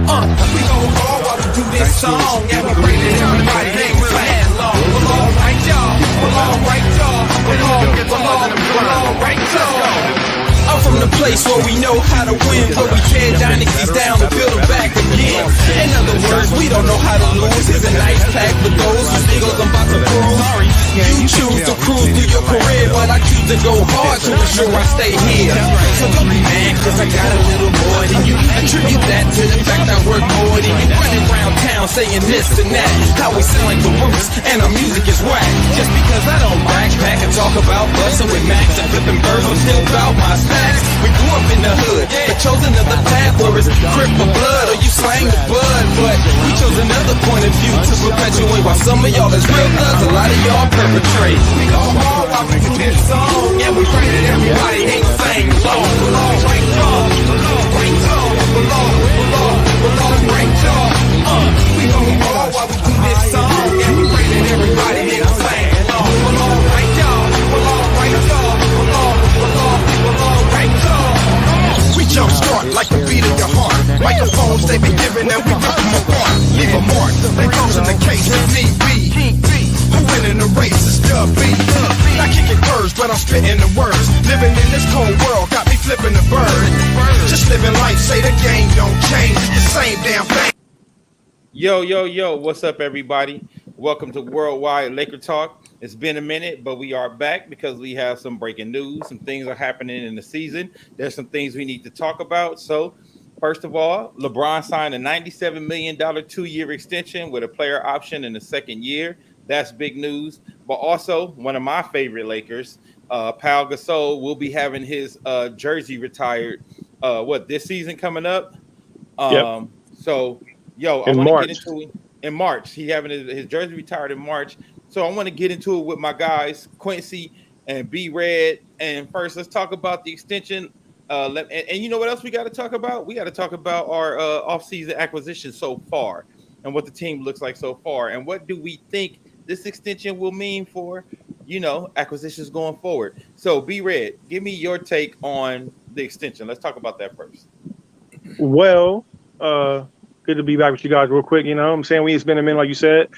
We go hard while we do this song, and we bring it everybody ain't playing long. Well, all right, y'all. Well, all right, y'all. Well, all right, y'all. I'm from the place where we know how to win, where we tear dynasties down and build them back again. In other words, we don't know how to lose. It's a nice pack for those who think I'm about to prove. You choose to cruise through your career, but I choose to go hard to ensure I stay here. So don't be mad, cause I got a little more than you. Attribute that to the fact I work more than you. Running around town saying this and that. How we sound like the roots, and our music is whack. Just because I don't backpack and talk about busting with Max and flipping birds, I'm still about my stacks. We grew up in the hood, but chose another path where it's grip for blood or you slang the bud. But we chose another point of view to perpetuate while some of y'all is real thugs, a lot of y'all perpetrate. We go hard while we do this song, yeah, we pray that everybody ain't sing along. We'll all rank y'all, we'll all rank y'all, we'll all rank y'all. We go hard while we do this song, yeah, we pray that everybody ain't sing along. We'll all rank y'all, we'll all rank y'all, we'll all rank y'all. We jump start like the beat of your heart. Microphones they be giving and we rip them apart. Leave a mark, that goes in the case if need be. Who winning the race is the beat. Not kicking curves, but I'm spitting the words. Living in this cold world got me flipping the bird. Just living life, say the game don't change. It's the same damn thing. Yo, what's up, everybody? Welcome to Worldwide Laker Talk. It's been a minute, but we are back because we have some breaking news. Some things are happening in the season. There's some things we need to talk about. So, first of all, LeBron signed a $97 million 2-year extension with a player option in the second year. That's big news. But also, one of my favorite Lakers, Pau Gasol, will be having his jersey retired. This season coming up? Yep. So, I want to get into it in March. He having his jersey retired in March. So I want to get into it with my guys, Quincy and B Red. And first, let's talk about the extension. And you know what else we got to talk about? We got to talk about our offseason acquisition so far and what the team looks like so far. And what do we think this extension will mean for, acquisitions going forward? So B Red, give me your take on the extension. Let's talk about that first. Well, good to be back with you guys real quick. I'm saying it's been a minute, like you said.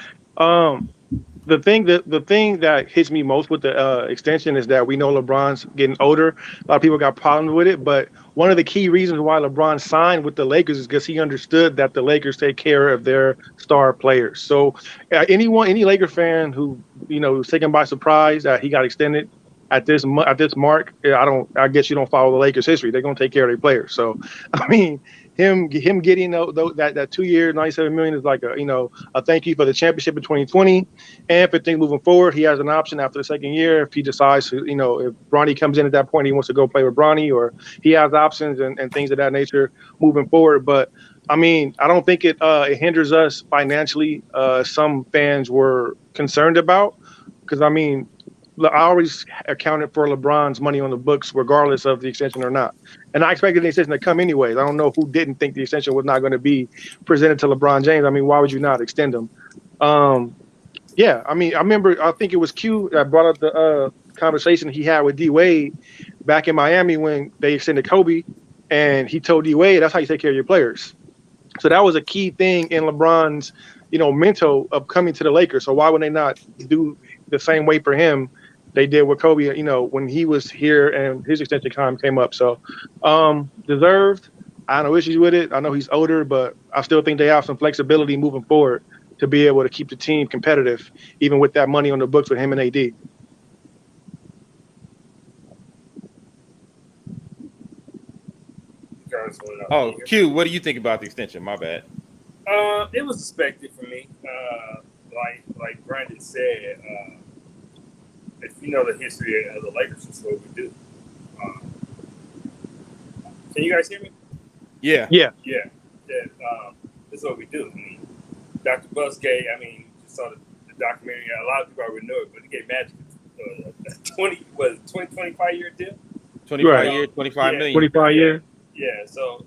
The thing that hits me most with the extension is that we know LeBron's getting older. A lot of people got problems with it, but one of the key reasons why LeBron signed with the Lakers is because he understood that the Lakers take care of their star players. So any Laker fan who was taken by surprise that he got extended at this mark, I guess you don't follow the Lakers' history. They're gonna take care of their players. So I mean, him getting that 2-year $97 million is like a thank you for the championship in 2020, and for things moving forward, he has an option after the second year if he decides to, if Bronny comes in at that point, he wants to go play with Bronny, or he has options and things of that nature moving forward. But I mean, I don't think it hinders us financially. Some fans were concerned about, because I mean, I always accounted for LeBron's money on the books, regardless of the extension or not. And I expected the extension to come anyways. I don't know who didn't think the extension was not going to be presented to LeBron James. I mean, why would you not extend him? Yeah, I mean, I think it was Q that brought up the conversation he had with D Wade back in Miami when they extended Kobe, and he told D Wade, that's how you take care of your players. So that was a key thing in LeBron's, mental of coming to the Lakers. So why would they not do the same way for him they did with Kobe, when he was here and his extension time came up. So deserved. I have no issues with it. I know he's older, but I still think they have some flexibility moving forward to be able to keep the team competitive, even with that money on the books with him and AD. Oh, Q, what do you think about the extension? My bad. It was expected for me. Like Brandon said, if you know the history of the Lakers, that's what we do. Can you guys hear me? Yeah. This is what we do. I mean, Dr. Buzzgate, you saw the documentary. A lot of people already know it, but he gave Magic a 25-year deal? 25 year, 25 million. 25 year. Yeah, so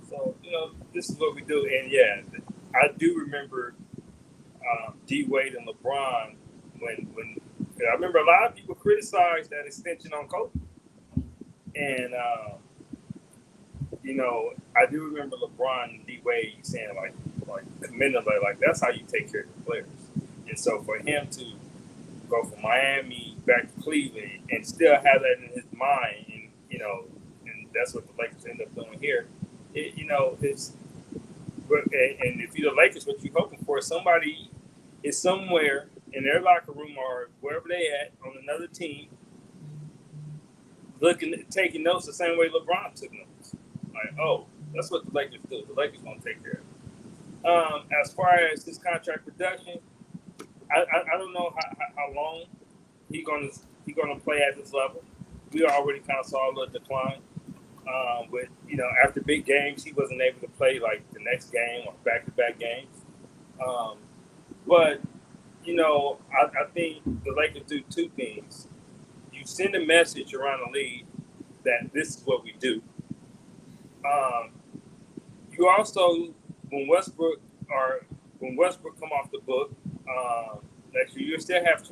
this is what we do. And yeah, I do remember D Wade and LeBron when I remember a lot of people criticized that extension on Kobe. And I do remember LeBron and D Wade saying, like, in the league. Like that's how you take care of your players. And so for him to go from Miami back to Cleveland and still have that in his mind, and and that's what the Lakers end up doing here. It's and if you're the Lakers, what you're hoping for is somebody is somewhere in their locker room or wherever they at on another team, taking notes the same way LeBron took notes. Like, oh, that's what the Lakers do. The Lakers gonna take care of it. As far as his contract production, I don't know how long he gonna play at this level. We already kind of saw a little decline. But after big games, he wasn't able to play like the next game or back-to-back games. But I think the Lakers do two things. You send a message around the league that this is what we do. You also, when Westbrook come off the book next year, you still have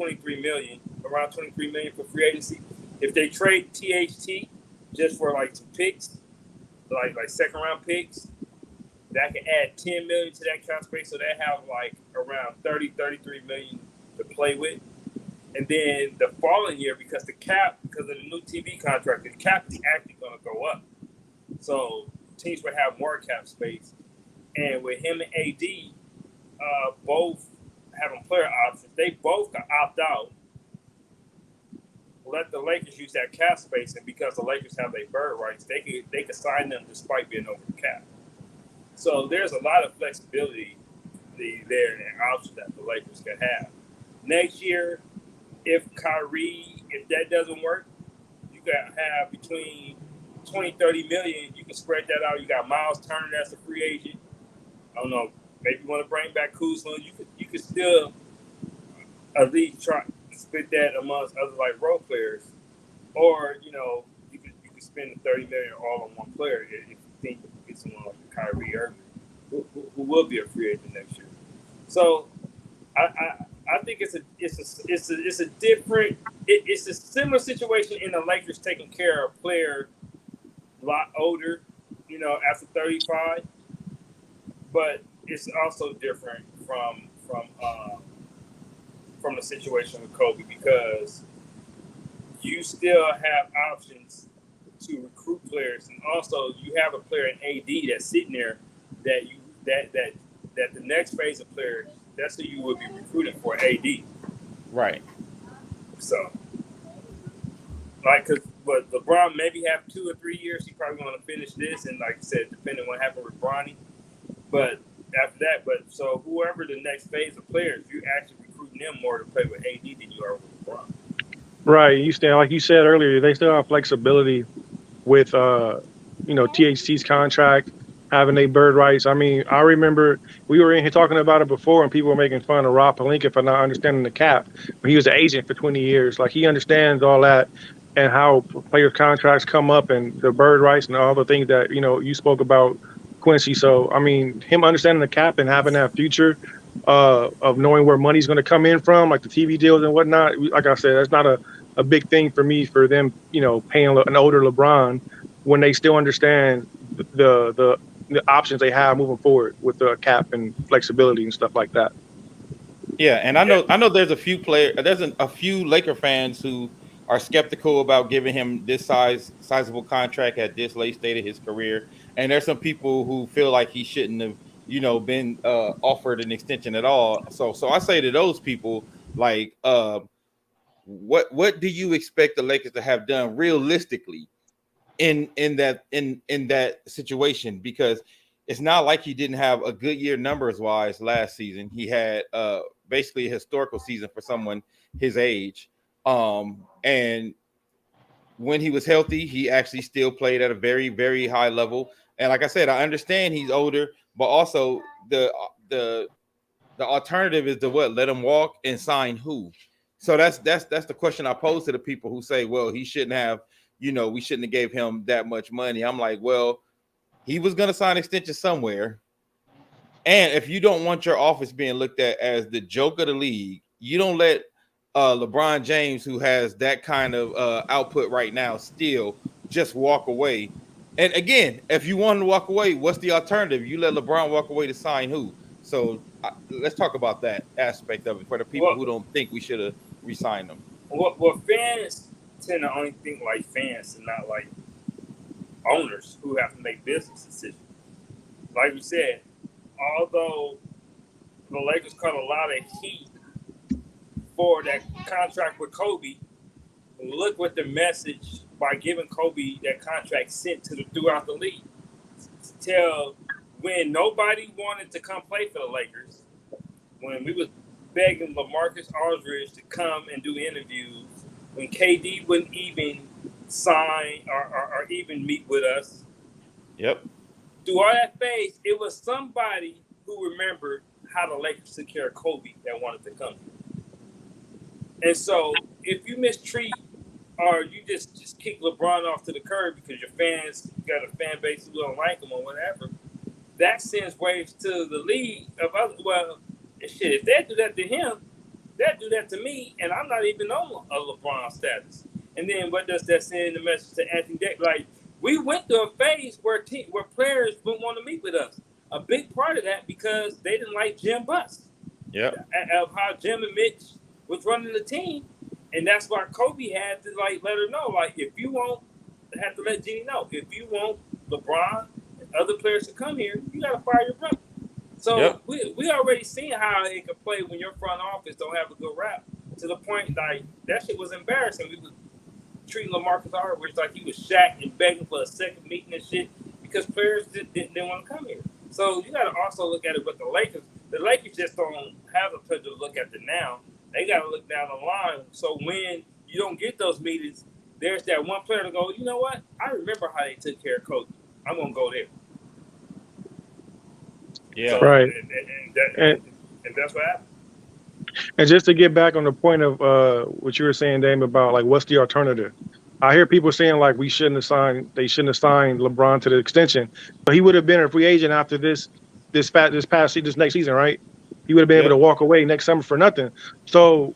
around 23 million for free agency. If they trade THT just for like some picks, like second round picks, that can add 10 million to that cap space, so they have like around 33 million to play with. And then the following year, because of the new TV contract, the cap is actually going to go up. So teams would have more cap space. And with him and AD both having player options, they both can opt out. Let the Lakers use that cap space, and because the Lakers have their bird rights, they can sign them despite being over the cap. So there's a lot of flexibility there and options that the Lakers can have. Next year, if that doesn't work, you got to have between 20-30 million. You can spread that out. You got Miles Turner that's a free agent. I don't know. Maybe you want to bring back Kuzma. You could still at least try to split that amongst other like role players, or you could spend the 30 million all on one player if you think you can get someone like Kyrie Irving, who will be a free agent next year. So I think it's a similar situation in the Lakers taking care of players a lot older, after 35, but it's also different from the situation with Kobe, because you still have options to recruit players, and also you have a player in AD that's sitting there that the next phase of players, that's who you would be recruiting for, AD. Right. So, but LeBron maybe have 2 or 3 years. He probably want to finish this, and like I said, depending on what happened with Bronny. But after that, so whoever the next phase of players, you actually recruiting them more to play with AD than you are with LeBron. Right. Like you said earlier, they still have flexibility with THC's contract, having their bird rights. I mean, I remember we were in here talking about it before, and people were making fun of Rob Pelinka for not understanding the cap. But he was an agent for 20 years. Like, he understands all that and how player contracts come up and the bird rights and all the things that you spoke about, Quincy. So I mean, him understanding the cap and having that future of knowing where money's going to come in from, like the TV deals and whatnot. Like I said, that's not a big thing for me for them, paying an older LeBron when they still understand the options they have moving forward with the cap and flexibility and stuff like that. Yeah, and I know there's a few a few Laker fans who are skeptical about giving him this sizable contract at this late state of his career, and there's some people who feel like he shouldn't have been offered an extension at all. So I say to those people, like, what do you expect the Lakers to have done realistically in that situation? Because it's not like he didn't have a good year numbers wise last season. He had basically a historical season for someone his age. And when he was healthy, he actually still played at a very, very high level. And like I said, I understand he's older, but also the alternative is to let him walk and sign who? So that's the question I pose to the people who say, well, he shouldn't have, we shouldn't have gave him that much money. I'm like, well, he was going to sign an extension somewhere. And if you don't want your office being looked at as the joke of the league, you don't let LeBron James, who has that kind of output right now, still just walk away. And again, if you want to walk away, what's the alternative? You let LeBron walk away to sign who? So let's talk about that aspect of it for the people who don't think we should have re-signed them. Well, fans tend to only think like fans and not like owners who have to make business decisions. Like we said, although the Lakers caught a lot of heat for that contract with Kobe, look what the message by giving Kobe that contract sent to throughout the league. Tell when nobody wanted to come play for the Lakers, when we was begging LaMarcus Aldridge to come and do interviews, when KD wouldn't even sign or even meet with us. Yep. Through all that phase, it was somebody who remembered how the Lakers took care of Kobe that wanted to come. And so if you mistreat or you just kick LeBron off to the curb because your fans, you got a fan base who don't like him or whatever, that sends waves to the league of other, well, shit, if they do that to him, they'll do that to me, and I'm not even on a LeBron status. And then what does that send the message to Anthony Davis? Like, we went through a phase where players wouldn't want to meet with us. A big part of that because they didn't like Jim Buss. Yeah. Of how Jim and Mitch was running the team. And that's why Kobe had to like let her know, like, if you want, have to let Jeannie know, if you want LeBron and other players to come here, you got to fire your brother. So we already seen how it could play when your front office don't have a good rap, to the point like that shit was embarrassing. We was treating LaMarcus Aldridge like he was Shaq and begging for a second meeting and shit because players didn't want to come here. So you got to also look at it with the Lakers. The Lakers just don't have the pleasure to look at it now. They got to look down the line. So when you don't get those meetings, there's that one player to go, you know what? I remember how they took care of Kobe. I'm going to go there. Yeah. So, right. And that's what happened. And just to get back on the point of what you were saying, Dame, about like what's the alternative? I hear people saying like they shouldn't have signed LeBron to the extension, but he would have been a free agent after this next season, right? He would have been able to walk away next summer for nothing. So,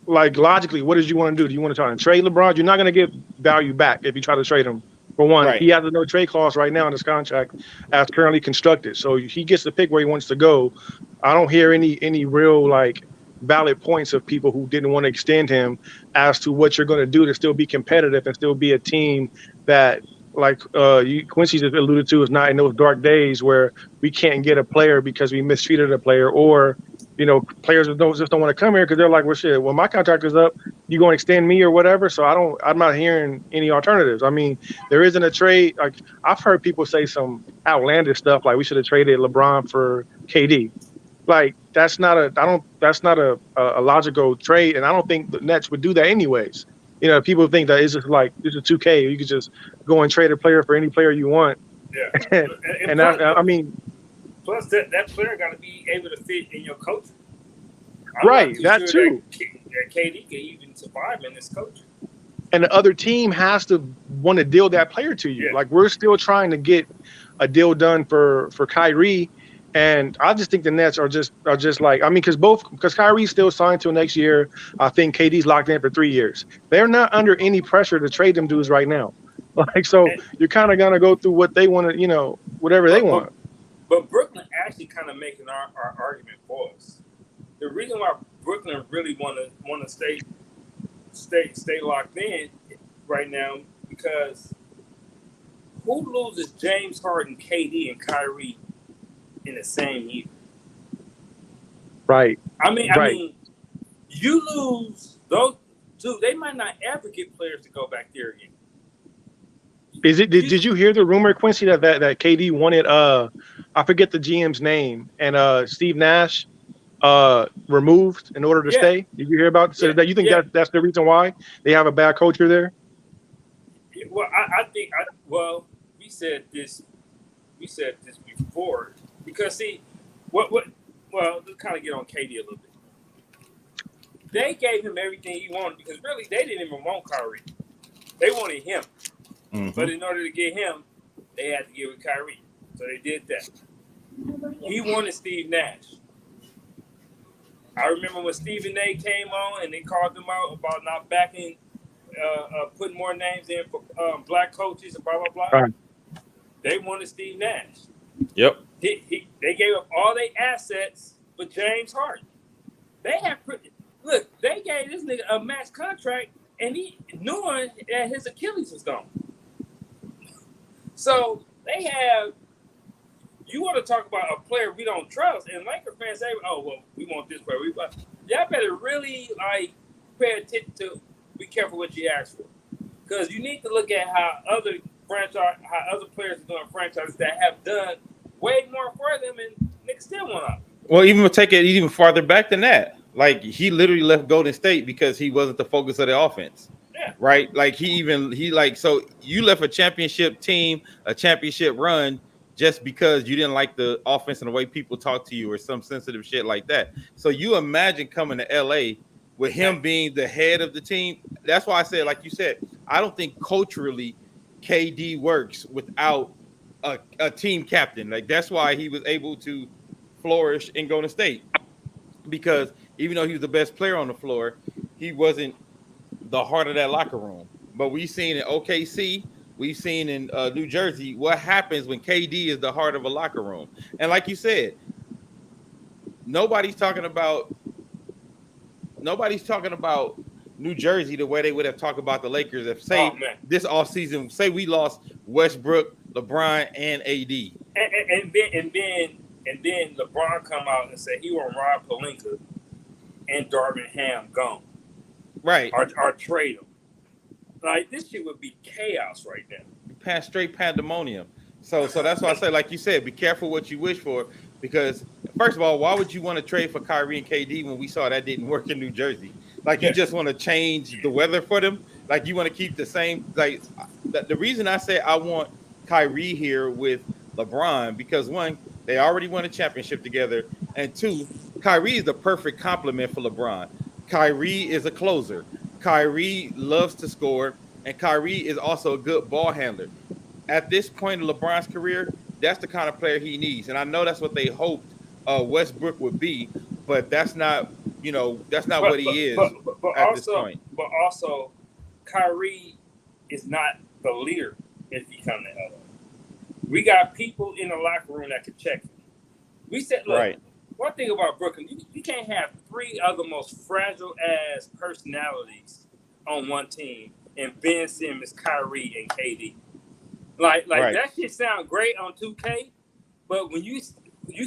like logically, what did you want to do? Do you want to try and trade LeBron? You're not going to get value back if you try to trade him. For one, he has a no trade clause right now in his contract as currently constructed. So he gets to pick where he wants to go. I don't hear any real like valid points of people who didn't want to extend him as to what you're going to do to still be competitive and still be a team that, like Quincy just alluded to, is not in those dark days where we can't get a player because we mistreated a player, or players just don't want to come here because they're like, well, shit, well, my contract is up, you going to extend me or whatever. So I'm not hearing any alternatives. I mean, there isn't a trade. Like, I've heard people say some outlandish stuff like we should have traded LeBron for KD. Like, that's not a logical trade, and I don't think the Nets would do that anyways. People think that it's just like this is 2K. You could just go and trade a player for any player you want. Yeah, and plus, I mean, plus that player got to be able to fit in your culture. Right, that too. That KD can even survive in this culture. And the other team has to want to deal that player to you. Yeah. Like, we're still trying to get a deal done for Kyrie. And I just think the Nets are just like, I mean, because Kyrie's still signed till next year. I think KD's locked in for 3 years. They're not under any pressure to trade them dudes right now. Like, so you're kind of gonna go through what they want to, whatever they want. But Brooklyn actually kind of making our argument for us. The reason why Brooklyn really want to stay locked in right now, because who loses James Harden, KD, and Kyrie in the same year? Right. I mean, you lose those two, they might not ever get players to go back there again. Did you hear the rumor, Quincy, that KD wanted I forget the GM's name, and Steve Nash removed in order to stay? Did you hear about it? So that you think that's the reason why they have a bad culture there? Well, I think we said this before, because see well, let's kind of get on KD a little bit. They gave him everything he wanted because really they didn't even want Kyrie. They wanted him. Mm-hmm. But in order to get him, they had to give it Kyrie. So they did that. He wanted Steve Nash. I remember when Stephen A came on and they called him out about not backing, putting more names in for black coaches and blah, blah, blah. Right. They wanted Steve Nash. Yep. they gave up all their assets for James Harden. They gave this nigga a max contract, and he knowing that his Achilles was gone. So they have. You want to talk about a player we don't trust, and Laker fans say, "Oh well, we want this player." Y'all better really pay attention to. Be careful what you ask for, because you need to look at how other players are doing franchises that have done way more for them, and niggas still want up. Well, even take it even farther back than that. Like he literally left Golden State because he wasn't the focus of the offense. Yeah. Right. Like so you left a championship team, a championship run just because you didn't like the offense and the way people talk to you or some sensitive shit like that. So you imagine coming to LA with him being the head of the team. That's why I said, like you said, I don't think culturally KD works without a team captain. Like that's why he was able to flourish in Golden State, because even though he was the best player on the floor, he wasn't the heart of that locker room. But we've seen in OKC, we've seen in New Jersey what happens when KD is the heart of a locker room. And like you said, nobody's talking about New Jersey the way they would have talked about the Lakers if this offseason, say we lost Westbrook, LeBron, and AD. And then LeBron come out and say he want Rob Pelinka and Darvin Ham gone. Right. Or trade him. Like this shit would be chaos right now. Past straight pandemonium. So that's why I say, like you said, be careful what you wish for, because first of all, why would you want to trade for Kyrie and KD when we saw that didn't work in New Jersey? Like you just want to change the weather for them? Like you want to keep the same? Like the reason I say I want Kyrie here with LeBron, because one, they already won a championship together, and two, Kyrie is the perfect complement for LeBron. Kyrie is a closer. Kyrie loves to score, and Kyrie is also a good ball handler. At this point in LeBron's career, that's the kind of player he needs, and I know that's what they hoped Westbrook would be, but that's not what he is at this point. But also, Kyrie is not the leader if he comes to LA. We got people in the locker room that can check him. We said, look, right. One thing about Brooklyn, you can't have three of the most fragile ass personalities on one team, and Ben Simmons, Kyrie, and KD. Like right. That shit sound great on 2K, but when you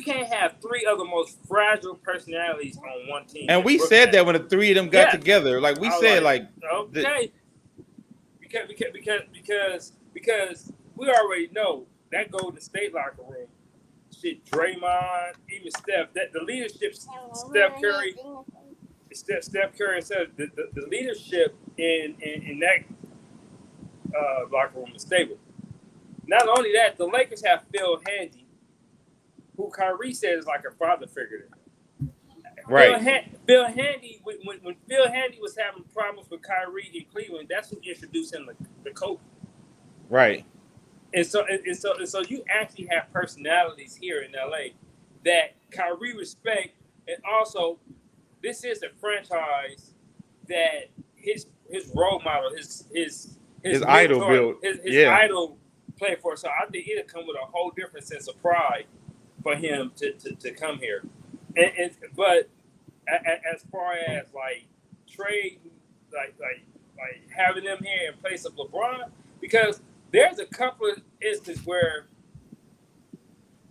can't have three of the most fragile personalities on one team. And we said that when the three of them got together, like we said, okay, because we already know that Golden State locker room. Shit, Draymond, even Steph, that the leadership, Steph Curry said the leadership in that locker room is stable. Not only that, the Lakers have Phil Handy, who Kyrie said is like a father figure. Right. Phil Handy, when Phil Handy was having problems with Kyrie in Cleveland, that's who introduced him to Kobe. Right. And so you actually have personalities here in LA that Kyrie respect, and also this is a franchise that his role model, his idol built, his idol play for. So I think it'll come with a whole different sense of pride for him to come here. But as far as like trade, like having them here in place of LeBron, because there's a couple of instances where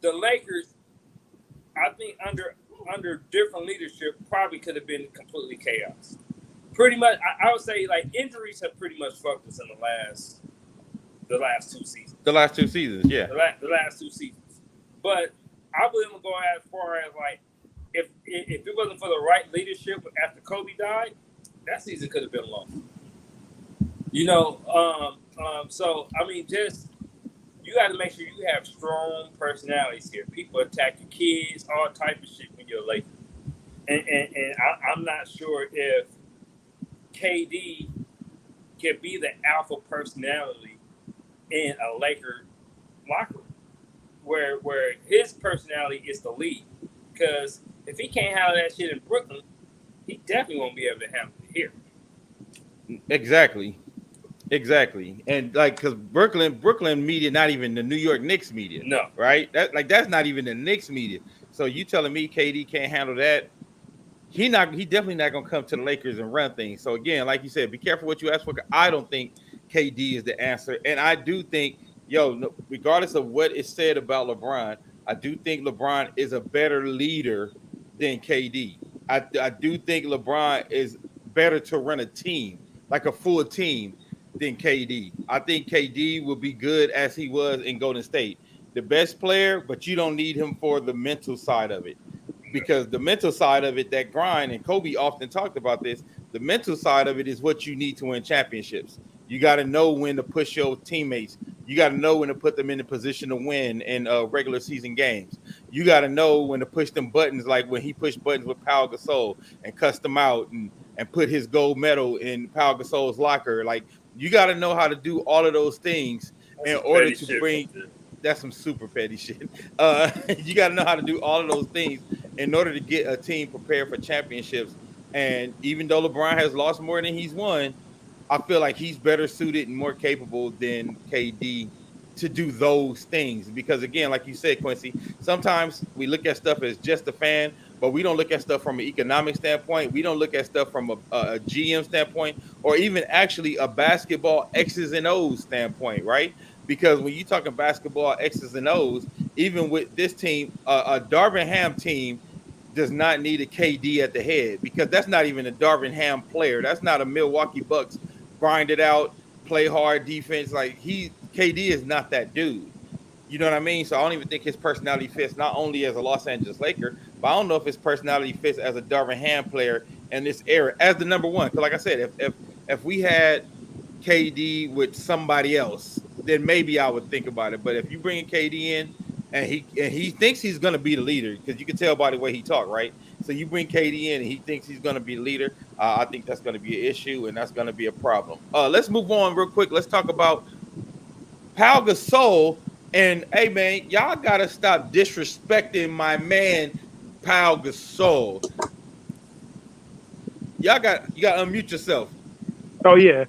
the Lakers, I think under different leadership, probably could have been completely chaos. Pretty much, I would say like injuries have pretty much fucked us in the last 2 seasons. The last 2 seasons, yeah. The last 2 seasons. But I believe I'm going as far as like if it wasn't for the right leadership after Kobe died, that season could have been long. So I mean, just you got to make sure you have strong personalities here. People attack your kids, all type of shit when you're Laker. And I'm not sure if KD can be the alpha personality in a Laker locker room, where his personality is the lead. Because if he can't handle that shit in Brooklyn, he definitely won't be able to handle it here. Exactly. Exactly, and like because Brooklyn media, not even the New York Knicks media, No. right? That's not even the Knicks media. So you telling me KD can't handle that? He definitely not gonna come to the Lakers and run things. So again, like you said, be careful what you ask for. I don't think KD is the answer, and I do think regardless of what is said about LeBron, I do think LeBron is a better leader than KD. I do think LeBron is better to run a team, like a full team, than KD. I think KD will be good as he was in Golden State, the best player, but you don't need him for the mental side of it, because the mental side of it, that grind, and Kobe often talked about this, the mental side of it is what you need to win championships. You got to know when to push your teammates. You got to know when to put them in a position to win in regular season games. You got to know when to push them buttons, like when he pushed buttons with Pau Gasol and cussed them out and put his gold medal in Pau Gasol's locker. Like, you got to know how to do all of those things That's in some order petty to shit right bring. there. That's some super petty shit. You got to know how to do all of those things in order to get a team prepared for championships. And even though LeBron has lost more than he's won, I feel like he's better suited and more capable than KD to do those things. Because again, like you said, Quincy, sometimes we look at stuff as just a fan, but we don't look at stuff from an economic standpoint. We don't look at stuff from a GM standpoint, or even actually a basketball X's and O's standpoint, right? Because when you talking basketball X's and O's, even with this team, a Darvin Ham team does not need a KD at the head, because that's not even a Darvin Ham player. That's not a Milwaukee Bucks grind it out, play hard defense. Like, KD is not that dude. You know what I mean? So I don't even think his personality fits not only as a Los Angeles Laker, but I don't know if his personality fits as a Darvin Ham player in this era as the number one. Because like I said, if we had KD with somebody else, then maybe I would think about it. But if you bring KD in and he thinks he's going to be the leader, because you can tell by the way he talk, right? So you bring KD in and he thinks he's going to be the leader. I think that's going to be an issue, and that's going to be a problem. Let's move on real quick. Let's talk about Pau Gasol. And hey, man, y'all got to stop disrespecting my man Pau Gasol. You got to unmute yourself. Oh yeah,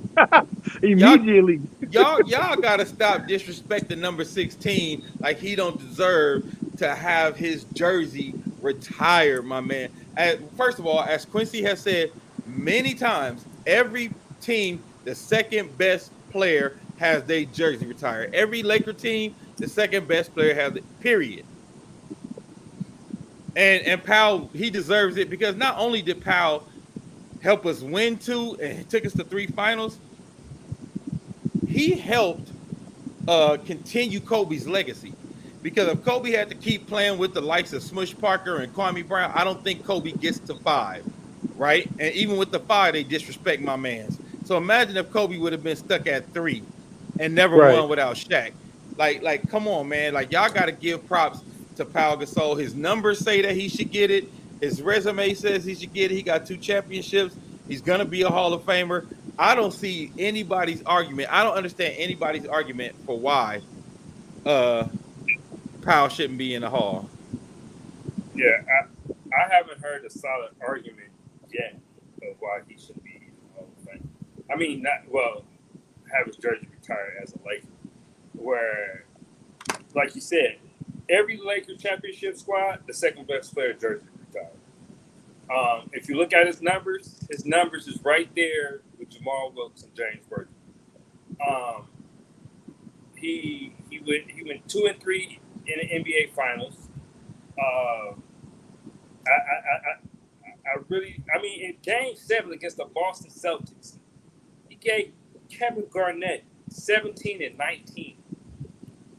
Y'all immediately. y'all gotta stop disrespecting number 16, like he don't deserve to have his jersey retired, my man. First of all, as Quincy has said many times, every team, the second best player has their jersey retired. Every Laker team, the second best player has it, period. And Powell, he deserves it, because not only did Powell help us win 2 and he took us to 3 finals, he helped continue Kobe's legacy. Because if Kobe had to keep playing with the likes of Smush Parker and Kwame Brown, I don't think Kobe gets to 5, right? And even with the 5, they disrespect my man's. So imagine if Kobe would have been stuck at 3 and never Right. won without Shaq. Like, come on, man. Like, y'all got to give props to Pau Gasol. His numbers say that he should get it. His resume says he should get it. He got 2 championships. He's going to be a Hall of Famer. I don't see anybody's argument. I don't understand anybody's argument for why Powell shouldn't be in the Hall. Yeah, I haven't heard a solid argument yet of why he should be in the Hall of Fame. I mean, have his jersey retired as a Laker, where, like you said, every Laker championship squad, the second best player jersey retired. If you look at his numbers is right there with Jamal Wilkes and James Worthy. He went 2 and 3 in the NBA Finals. In Game 7 against the Boston Celtics, he gave Kevin Garnett 17 and 19.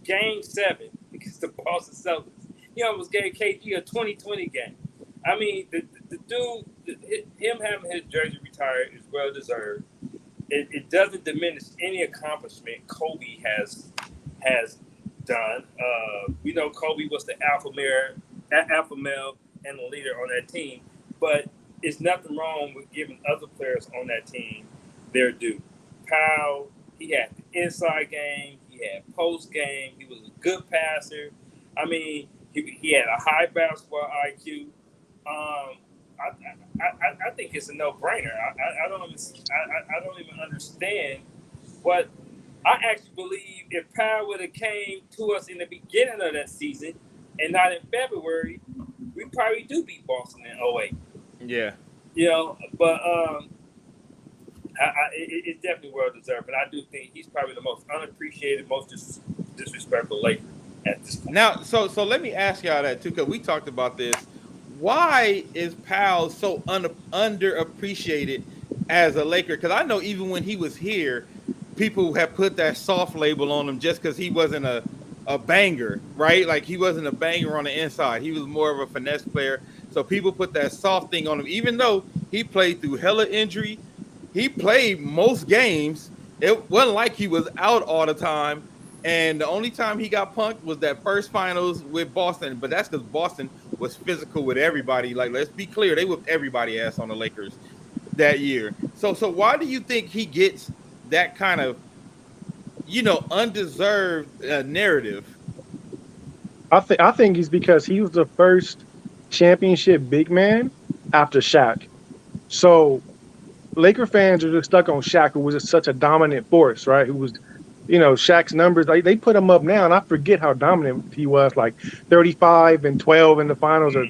Game 7 against the Boston Celtics, he almost gave KG a 20-20 game. I mean, the dude, him having his jersey retired is well deserved. It doesn't diminish any accomplishment Kobe has done. We know Kobe was the alpha male and the leader on that team, but it's nothing wrong with giving other players on that team their due. Powell, he had the inside game, he had post game, he was a good passer. I mean, he had a high basketball IQ. I think it's a no-brainer. I don't even understand But I actually believe if Powell would have came to us in the beginning of that season and not in February, we probably do beat Boston in '08. Yeah. You know, but it's definitely well deserved. But I do think he's probably the most unappreciated, most disrespectful Laker at this point. Now, so let me ask y'all that too, because we talked about this. Why is Powell so underappreciated as a Laker? Because I know even when he was here, people have put that soft label on him just because he wasn't a banger, right? Like he wasn't a banger on the inside. He was more of a finesse player. So people put that soft thing on him, even though he played through hella injury. He played most games. It wasn't like he was out all the time. And the only time he got punked was that first finals with Boston. But that's because Boston was physical with everybody. Like, let's be clear, they whipped everybody ass on the Lakers that year. So why do you think he gets that kind of, undeserved narrative? I think it's because he was the first championship big man after Shaq. So Laker fans are just stuck on Shaq, who was just such a dominant force, right? Who was, Shaq's numbers, they put him up now, and I forget how dominant he was, like 35 and 12 in the finals, or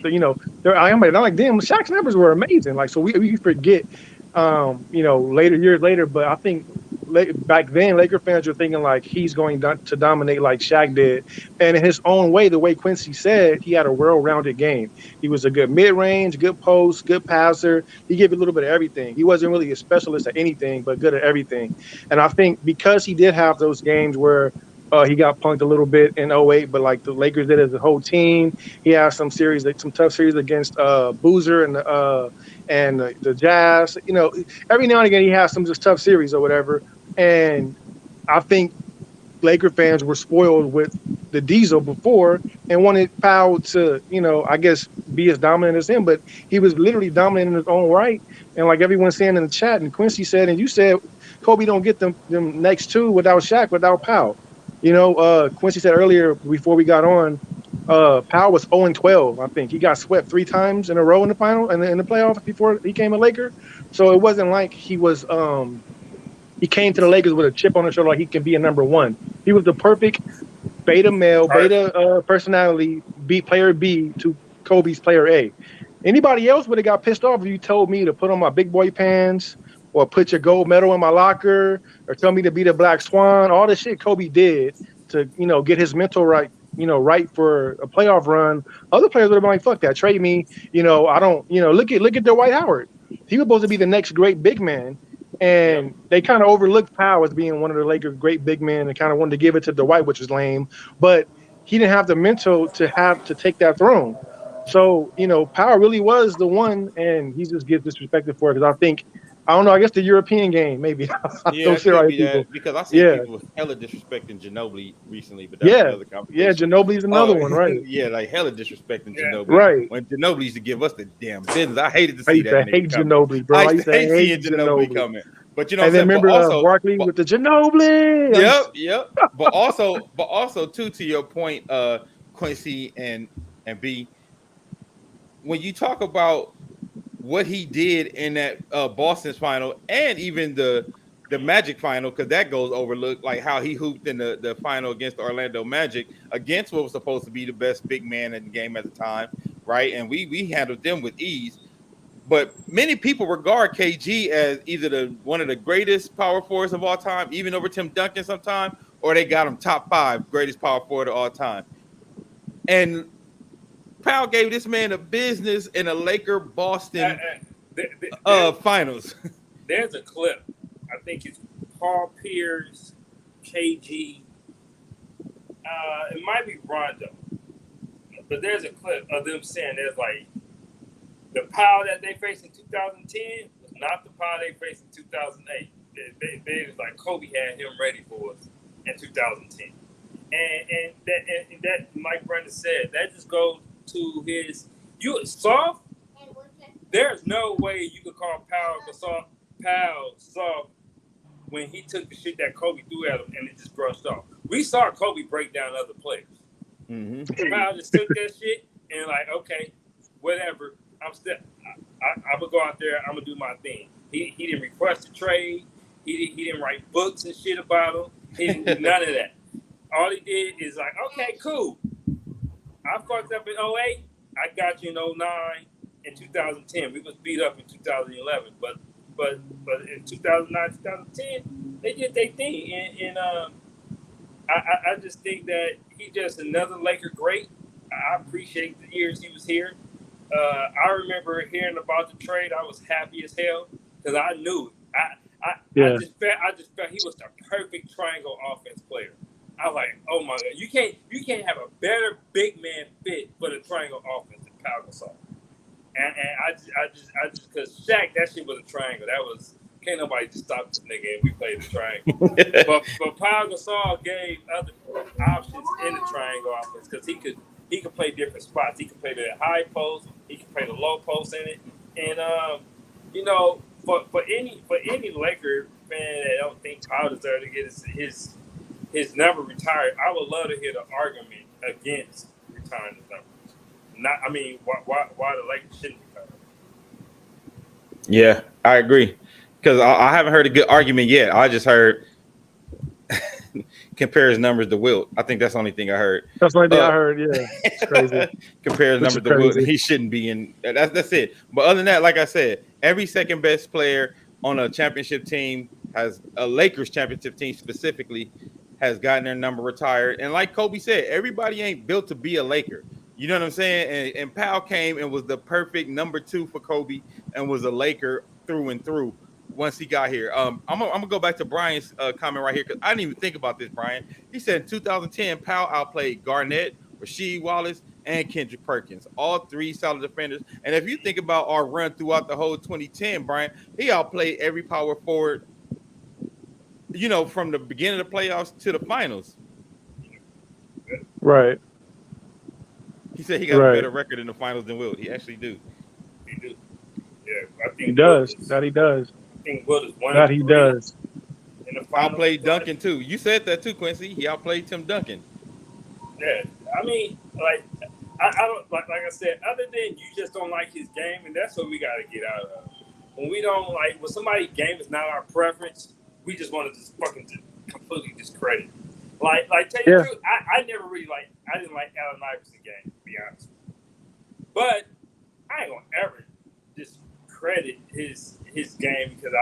I'm like, damn, Shaq's numbers were amazing. Like, so we forget, years later, but I think back then Laker fans were thinking like he's going to dominate like Shaq did, and in his own way, the way Quincy said, he had a well-rounded game. He was a good mid-range, good post, good passer. He gave a little bit of everything. He wasn't really a specialist at anything, but good at everything. And I think because he did have those games where he got punked a little bit in '08, but like the Lakers did as a whole team, he had some tough series against Boozer and the Jazz. Every now and again he has some just tough series or whatever. And I think Laker fans were spoiled with the Diesel before and wanted Powell to, I guess, be as dominant as him. But he was literally dominant in his own right. And like everyone's saying in the chat, and Quincy said, and you said, Kobe don't get them next two without Shaq, without Powell. Quincy said earlier before we got on, Powell was 0-12. I think he got swept 3 times in a row in the final and in the playoffs before he came a Laker. So it wasn't like he was he came to the Lakers with a chip on his shoulder like he can be a number one. He was the perfect beta male, beta personality, player B to Kobe's player A. Anybody else would have got pissed off if you told me to put on my big boy pants or put your gold medal in my locker or tell me to be the Black Swan. All the shit Kobe did to, get his mental right, right for a playoff run. Other players would have been like, fuck that, trade me. I don't, look at Dwight Howard. He was supposed to be the next great big man. And they kind of overlooked Powell as being one of the Lakers' great big men and kind of wanted to give it to Dwight, which is lame. But he didn't have the mental to take that throne. So, Powell really was the one, and he just gets disrespected for it because I guess the European game, maybe. Yeah, because I see people hella disrespecting Ginobili recently, but that's another conversation. Yeah, Ginobili's another one, right? Yeah, like hella disrespecting Ginobili. Right. When Ginobili used to give us the damn business. I hated to see that. I hate Ginobili, bro. I used to hate seeing Ginobili coming. But and then remember Barkley with the Ginobili. Yep. But also too, to your point, Quincy and B, when you talk about what he did in that Boston's final and even the Magic final, because that goes overlooked, like how he hooped in the final against the Orlando Magic, against what was supposed to be the best big man in the game at the time, right? And we handled them with ease. But many people regard KG as either one of the greatest power forwards of all time, even over Tim Duncan sometime, or they got him top 5 greatest power forward of all time. And Powell gave this man a business in a Laker Boston finals. There's a clip. I think it's Paul Pierce, KG. It might be Rondo. But there's a clip of them saying there's like the Powell that they faced in 2010 was not the Powell they faced in 2008. They was like Kobe had him ready for us in 2010. And that like Brandon said, that just goes to his soft. There's no way you could call Powell soft when he took the shit that Kobe threw at him and it just brushed off. We saw Kobe break down other players. Mm-hmm. Powell just took that shit and like, okay, whatever. I'm gonna go out there. I'm gonna do my thing. He didn't request a trade. He didn't write books and shit about him. He didn't do none of that. All he did is like, okay, cool. I fucked up in 08. I got you in 09 and 2010. We was beat up in 2011, but in 2009, 2010, they did their thing, and I just think that he's just another Laker great. I appreciate the years he was here. I remember hearing about the trade. I was happy as hell because I knew it. I just felt he was the perfect triangle offense player. I was like, oh my god, you can't have a better big man fit for the triangle offense than Pau Gasol. And I just because Shaq, that shit was a triangle. That was can't nobody just stop this nigga and we played the triangle. but Pau Gasol gave other options in the triangle offense because he could play different spots. He could play the high post, he could play the low post in it, and for any Laker fan that don't think Pau deserves to get his number retired, I would love to hear the argument against retiring his number. Why the Lakers shouldn't retire? Yeah, I agree. Because I haven't heard a good argument yet. I just heard compare his numbers to Wilt. I think that's the only thing I heard. That's the only thing I heard. Yeah, it's crazy. Compare his numbers to Wilt. He shouldn't be in. That's it. But other than that, like I said, every second best player on a championship team has a Lakers championship team specifically has gotten their number retired. And like Kobe said, everybody ain't built to be a Laker. You know what I'm saying? And Powell came and was the perfect number 2 for Kobe and was a Laker through and through once he got here. I'm gonna go back to Brian's comment right here because I didn't even think about this, Brian. He said in 2010, Powell outplayed Garnett, Rasheed Wallace, and Kendrick Perkins, all 3 solid defenders. And if you think about our run throughout the whole 2010, Brian, he outplayed every power forward, from the beginning of the playoffs to the finals. Right. He said he got a better record in the finals than Wilt. He actually do. He do. Yeah, I think he does. That he does. I think Wilt is one. That he does. In the finals, outplayed Duncan too. You said that too, Quincy. He outplayed Tim Duncan. Yeah, I mean, like I don't like I said. Other than you just don't like his game, and that's what we got to get out of. When we don't like when somebody's game is not our preference, we just want to just fucking completely discredit. Like tell you the truth, I never really I didn't like Allen Iverson's game, to be honest. But I ain't gonna ever discredit his game because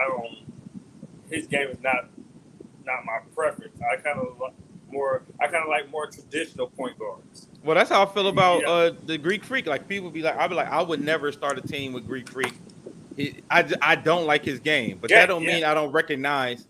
his game is not my preference. I kind of like more traditional point guards. Well, that's how I feel about the Greek Freak. Like people be like, I would never start a team with Greek Freak. I don't like his game, but that don't mean I don't recognize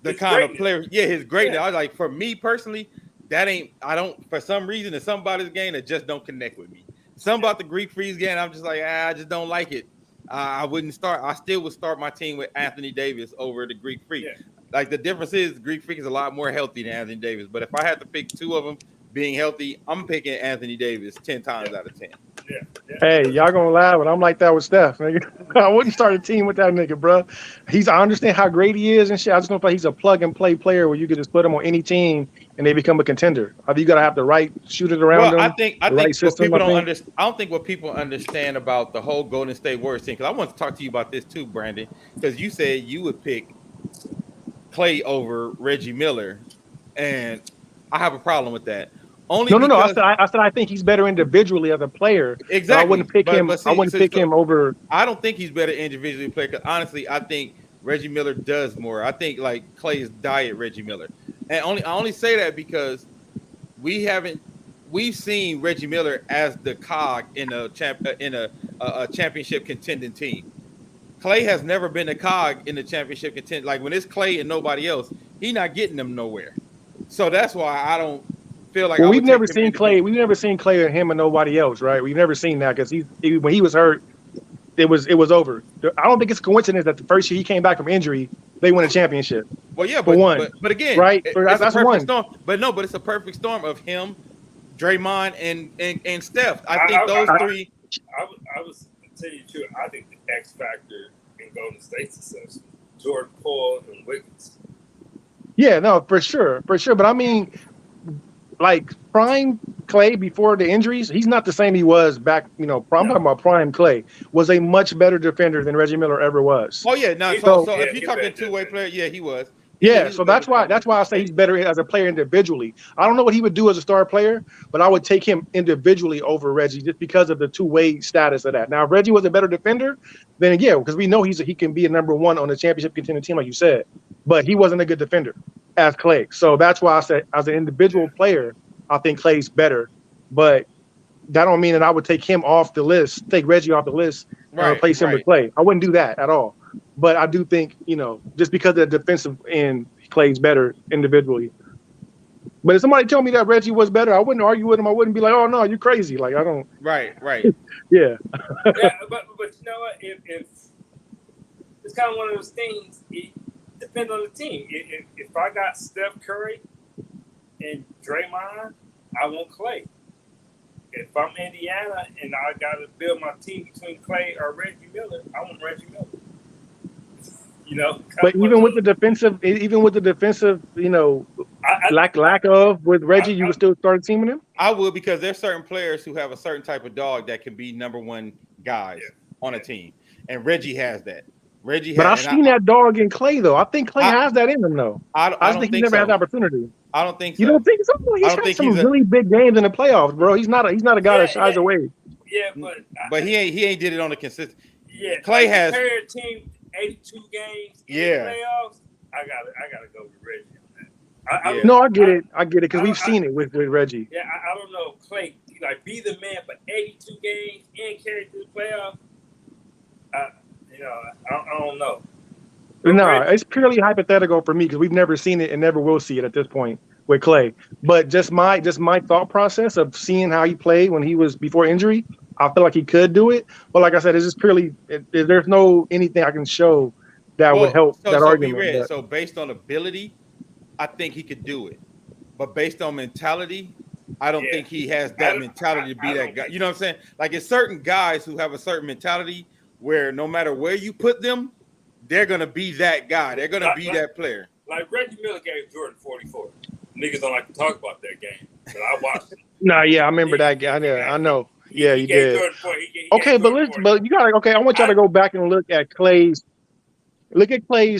the kind of player. Yeah, his greatness. I was like, for me personally, for some reason, in somebody's game that just don't connect with me. Something about the Greek Freeze game, I'm just like, I just don't like it. I wouldn't start. I still would start my team with Anthony Davis over the Greek Freak. Yeah. Like the difference is the Greek Freak is a lot more healthy than Anthony Davis. But if I had to pick 2 of them being healthy, I'm picking Anthony Davis 10 times out of 10. Yeah. Hey, y'all gonna laugh, but I'm like that with Steph. Nigga. I wouldn't start a team with that nigga, bro. I understand how great he is and shit. I just don't feel like he's a plug and play player where you could just put him on any team and they become a contender. I think you gotta have the right shooters around them. I think what people don't understand. I don't think what people understand about the whole Golden State Warriors thing. Because I want to talk to you about this too, Brandon. Because you said you would pick Clay over Reggie Miller, and I have a problem with that. No. I said I think he's better individually as a player. Exactly. I wouldn't pick him. I wouldn't pick him over. I don't think he's better individually player. Because honestly, I think Reggie Miller does more. I think like Clay is diet Reggie Miller, and I only say that because we've seen Reggie Miller as the cog in a championship contending team. Clay has never been a cog in the championship contending. Like when it's Clay and nobody else, he's not getting them nowhere. So that's why I don't feel like. Well, we've never seen Clay. We've never seen Clay or him and nobody else, right? We've never seen that because when he was hurt, it was over. I don't think it's a coincidence that the first year he came back from injury, they won a championship. Well, yeah, but again, right? That's one. Storm. But it's a perfect storm of him, Draymond, and Steph. I think those three. I was to tell you the truth. I think the X factor in Golden State's success, Jordan Poole and Wiggins. Yeah, no, for sure. But I mean, like prime Clay before the injuries, he's not the same he was back. I'm talking about prime Clay was a much better defender than Reggie Miller ever was. Oh yeah, no. So So if you're talking two-way player, yeah, he was. yeah, He so was a better that's why I say he's better as a player individually. I don't know what he would do as a star player, but I would take him individually over Reggie just because of the two-way status of that. Now, if Reggie was a better defender, then yeah, because we know he can be a number one on the championship contending team, like you said, but he wasn't a good defender as Clay. So that's why I said as an individual player, I think Clay's better, but that don't mean that I would take him off the list, take Reggie off the list, and replace him with Clay. I wouldn't do that at all. But I do think, just because of the defensive end, Clay's better individually. But if somebody told me that Reggie was better, I wouldn't argue with him. I wouldn't be like, oh, no, you're crazy. Like, I don't. Right. Yeah, Yeah. but you know what? If it's kind of one of those things, it depends on the team. If I got Steph Curry and Draymond, I want Clay. If I'm Indiana and I got to build my team between Clay or Reggie Miller, I want Reggie Miller. But even with the defensive, lack of with Reggie, you would still start teaming him? I would, because there's certain players who have a certain type of dog that can be number one guys on a team, and Reggie has that. But I've seen that dog in Clay though. I think Clay has that in him though. I don't think he never had the opportunity. I don't think so. You don't think so? He's had some really big games in the playoffs, bro. He's not a guy that shies away. Yeah, but he ain't did it on a consistent. Yeah, Clay has a team 82 games in the playoffs. I gotta go with Reggie on that. No, I get it because we've seen it with Reggie. Yeah, I don't know. Clay, be the man for 82 games and carry through the playoffs. I don't know. No, it's purely hypothetical for me because we've never seen it and never will see it at this point with Clay. But just my thought process of seeing how he played when he was before injury, I feel like he could do it. But like I said, it's just purely there's no anything I can show that would help that argument. So based on ability, I think he could do it. But based on mentality, I don't think he has that mentality to be that guy. You know what I'm saying? Like, it's certain guys who have a certain mentality where no matter where you put them, they're going to be that guy. They're going to be that player. Like Reggie Miller gave Jordan 44. Niggas don't like to talk about that game, but I watched it. No, yeah, I remember that guy. I know. Yeah, he did. Okay, but you gotta. Okay, I want y'all to go back and look at Clay's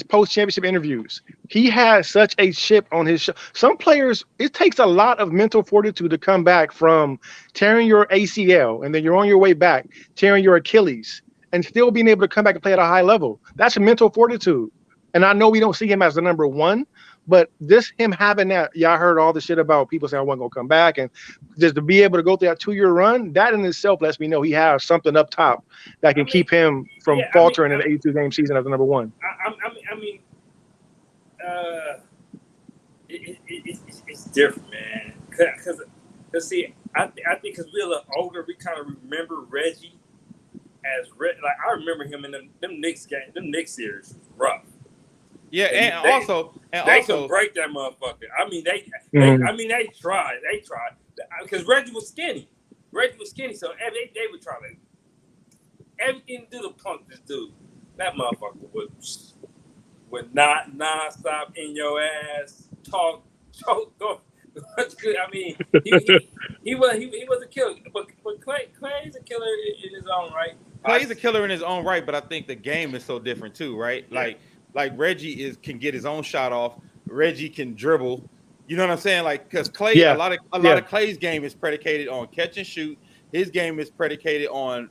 post-championship interviews. He has such a chip on his shoulder. Some players, it takes a lot of mental fortitude to come back from tearing your ACL, and then you're on your way back, tearing your Achilles, and still being able to come back and play at a high level. That's a mental fortitude. And I know we don't see him as the number one, but this him having that, y'all heard all the shit about people saying I wasn't gonna come back, and just to be able to go through that 2-year run, that in itself lets me know he has something up top that can keep him from faltering in an 82-game season as the number one. It's different, man. Because see, I think because we're a little older, we kind of remember Reggie as like I remember him in them Knicks game, them Knicks series was rough. Yeah, and they also could break that motherfucker. I mean, they tried. They tried because Reggie was skinny. So they would try to everything to do to punk this dude. That motherfucker would not nonstop in your ass talk. Go. I mean, he was a killer, but Clay's a killer in his own right. Clay's a killer in his own right, but I think the game is so different too, right? Yeah. Like Reggie can get his own shot off. Reggie can dribble. You know what I'm saying? Like, because Clay, a lot of Clay's game is predicated on catch and shoot. His game is predicated on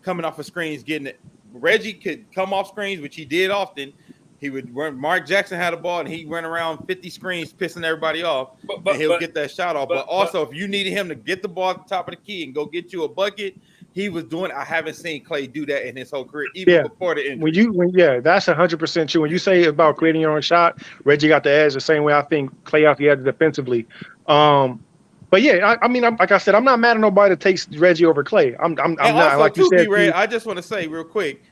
coming off of screens, getting it. Reggie could come off screens, which he did often. He would run. Mark Jackson had a ball, and he ran around 50 screens, pissing everybody off, and he'll get that shot off. But also, if you needed him to get the ball at the top of the key and go get you a bucket, he was doing. I haven't seen Clay do that in his whole career, even before the injury. That's 100% true. When you say about creating your own shot, Reggie got the edge the same way I think Clay got the edge defensively. But yeah, I mean, like I said, I'm not mad at nobody that takes Reggie over Clay. I'm not also, like you said. I just want to say real quick,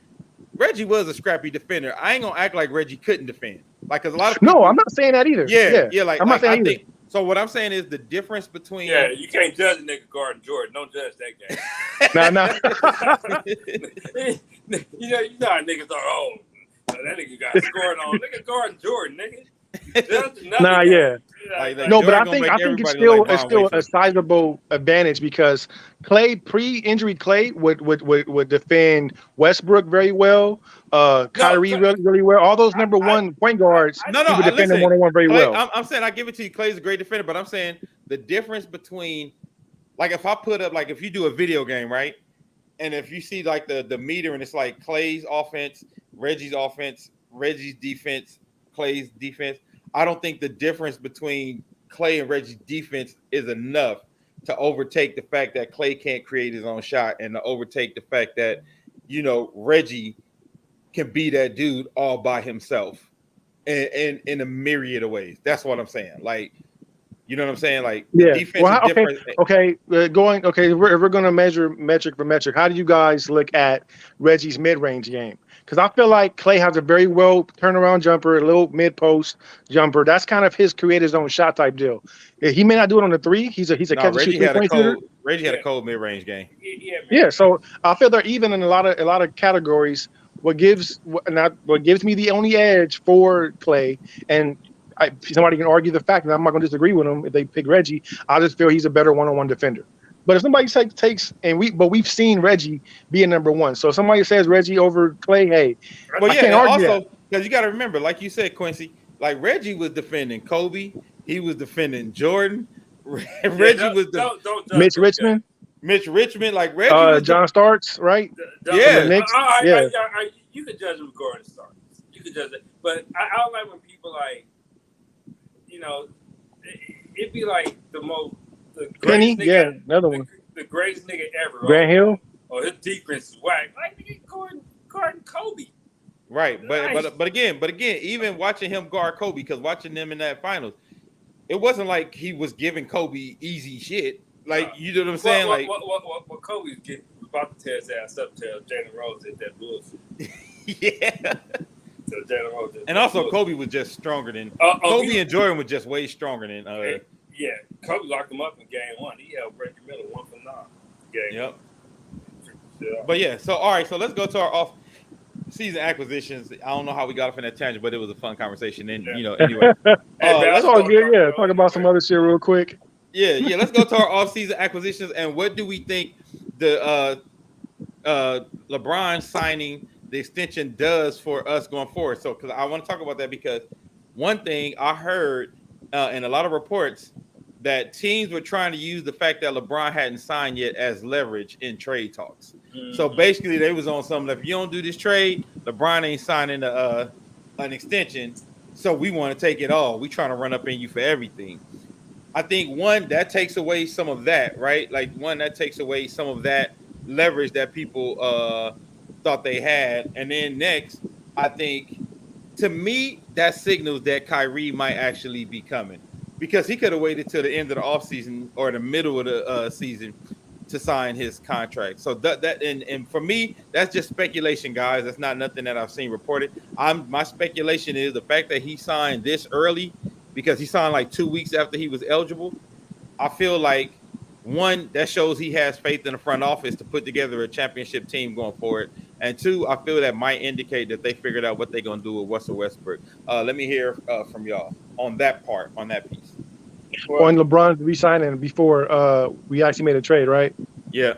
Reggie was a scrappy defender. I ain't gonna act like Reggie couldn't defend. Like, cause a lot of people, no, I'm not saying that either. Yeah. Like, I'm not saying either. So what I'm saying is the difference between you can't judge a nigga guarding Jordan. Don't judge that game. No. you know how niggas are. Oh, that nigga got scored on. Nigga guarding Jordan, nigga. Nah, yeah. Like No, but Jordan I gonna think make it's everybody still like Von a Wafer. sizable advantage because pre-injury Clay would defend Westbrook very well, Kyrie really well. All those number one point guards, No, he would defend them listen, one-on-one very Clay, well. I'm saying I give it to you. Clay's a great defender, but I'm saying the difference between, like, if I put up, like, if you do a video game, right, and if you see like the meter and it's like Clay's offense, Reggie's defense, Clay's defense, I don't think the difference between Clay and Reggie's defense is enough to overtake the fact that Clay can't create his own shot and to overtake the fact that, Reggie can be that dude all by himself in a myriad of ways. That's what I'm saying. Like, you know what I'm saying? Like, the defense is different. Okay. If we're going to measure metric for metric, how do you guys look at Reggie's mid-range game? Because I feel like Clay has a very well turnaround jumper, a little mid-post jumper. That's kind of his create his own shot type deal. He may not do it on the three. He's a catch and shoot 3-point shooter. Reggie had a cold mid-range game. Yeah. So I feel they're even in a lot of categories. What gives me the only edge for Clay, and somebody can argue the fact that I'm not going to disagree with them if they pick Reggie. I just feel he's a better one-on-one defender. But if somebody takes we've seen Reggie be a number one. So if somebody says Reggie over Clay, hey, I can't argue also because you got to remember, like you said, Quincy, like Reggie was defending Kobe, he was defending Jordan, Reggie was Mitch Richmond. Mitch Richmond, like Reggie, John Starks, right? Yeah, you could judge him regarding Starks. You could judge it, but I don't like when people like, it'd be like the Penny, nigga, another one, the greatest nigga ever. Grant Hill. Oh, his defense is whack. Like nigga guarding Kobe. Right, but again, even watching him guard Kobe, because watching them in that finals, it wasn't like he was giving Kobe easy shit. Like, you know what I'm saying? What Kobe's about to tear his ass up, tell Jalen Rose did that bullshit. Yeah. So Jalen Rose and also, Kobe was just stronger than Kobe and Jordan were just way stronger than. Yeah, Kobe locked him up in game one. He held Reggie Miller 1 for 9. Yep. But yeah, so all right, so let's go to our off-season acquisitions. I don't know how we got off in that tangent, but it was a fun conversation. And anyway, that's all good. Yeah, talk about some other shit real quick. Yeah. Let's go to our off-season acquisitions and what do we think the LeBron signing the extension does for us going forward. So, because I want to talk about that because one thing I heard in a lot of reports that teams were trying to use the fact that LeBron hadn't signed yet as leverage in trade talks. Mm-hmm. So basically, they was on something. If you don't do this trade, LeBron ain't signing an extension. So we want to take it all. We trying to run up in you for everything. I think one that takes away some of that, right? Like that takes away some of that leverage that people thought they had. And then next, I think to me that signals that Kyrie might actually be coming because he could have waited till the end of the offseason or the middle of the season to sign his contract. So and for me, that's just speculation, guys. That's not nothing that I've seen reported. My speculation is the fact that he signed this early because he signed like 2 weeks after he was eligible. I feel like one, that shows he has faith in the front office to put together a championship team going forward. And two, I feel that might indicate that they figured out what they're going to do with Russell Westbrook. Let me hear from y'all on that part, on that piece. On LeBron re-signing before we actually made a trade, right? Yeah.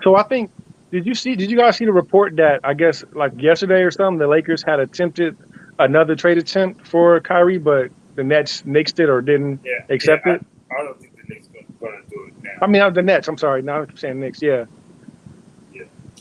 So I think, did you guys see the report that I guess like yesterday or something, the Lakers had attempted another trade attempt for Kyrie, but the Nets nixed it or didn't accept it? I don't think the Knicks going to do it now. I mean, the Nets. I'm sorry. Now I'm saying Knicks. Yeah.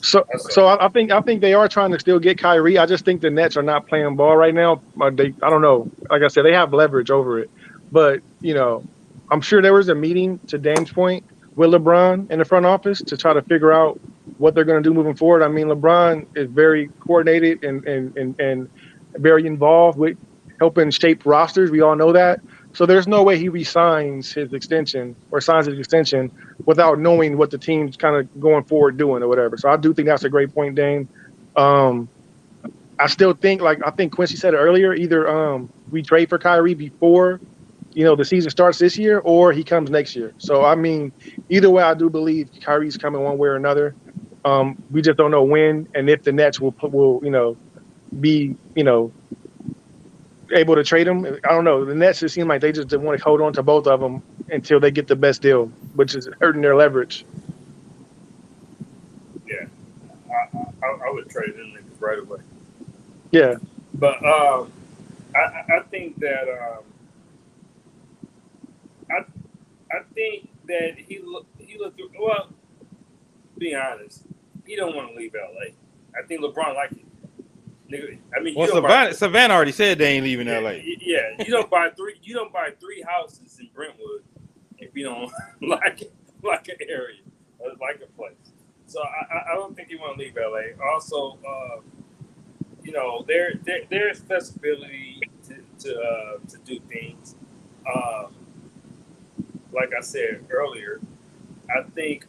So I think they are trying to still get Kyrie. I just think the Nets are not playing ball right now. I don't know. Like I said, they have leverage over it. But, I'm sure there was a meeting, to Dame's point, with LeBron in the front office to try to figure out what they're going to do moving forward. I mean, LeBron is very coordinated and very involved with helping shape rosters. We all know that. So there's no way he re-signs his extension or signs his extension without knowing what the team's kind of going forward doing or whatever. So I do think that's a great point, Dame. I still think, I think Quincy said it earlier, either we trade for Kyrie before, the season starts this year or he comes next year. So, I mean, either way, I do believe Kyrie's coming one way or another. We just don't know when and if the Nets will be, able to trade him. I don't know. The Nets just seem like they just want to hold on to both of them until they get the best deal, which is hurting their leverage. Yeah, I would trade them niggas right away. Yeah, but I think that I think that he looked well. To be honest, he don't want to leave LA. I think LeBron like it. Nigga, I mean, well, Savannah already said they ain't leaving LA. Yeah, you don't buy three houses in Brentwood if you don't like an area or like a place. So I don't think he want to leave LA. Also, there's flexibility to do things. Like I said earlier, I think.